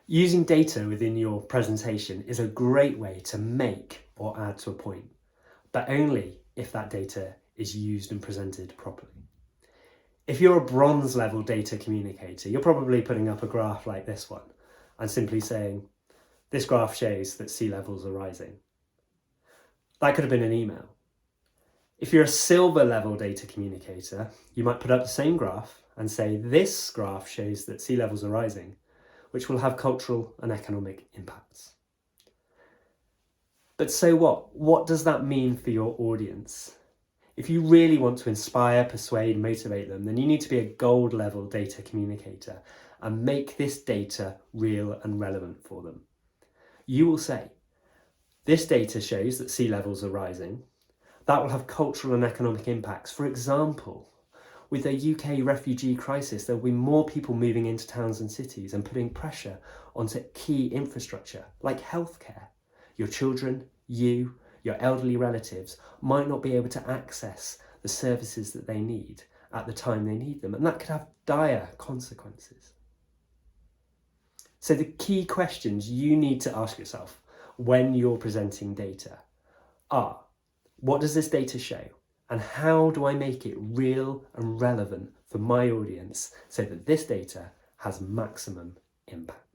Using data within your presentation is a great way to make or add to a point, but only if that data is used and presented properly. If you're a bronze level data communicator, you're probably putting up a graph like this one and simply saying, this graph shows that sea levels are rising. That could have been an email. If you're a silver level data communicator, you might put up the same graph and say, this graph shows that sea levels are rising, which will have cultural and economic impacts. But so what? What does that mean for your audience? If you really want to inspire, persuade, motivate them, then you need to be a gold level data communicator and make this data real and relevant for them. You will say, this data shows that sea levels are rising. That will have cultural and economic impacts. For example, with the UK refugee crisis, there will be more people moving into towns and cities and putting pressure onto key infrastructure like healthcare. Your children, you, your elderly relatives might not be able to access the services that they need at the time they need them, and that could have dire consequences. So the key questions you need to ask yourself when you're presenting data are, what does this data show? And how do I make it real and relevant for my audience so that this data has maximum impact?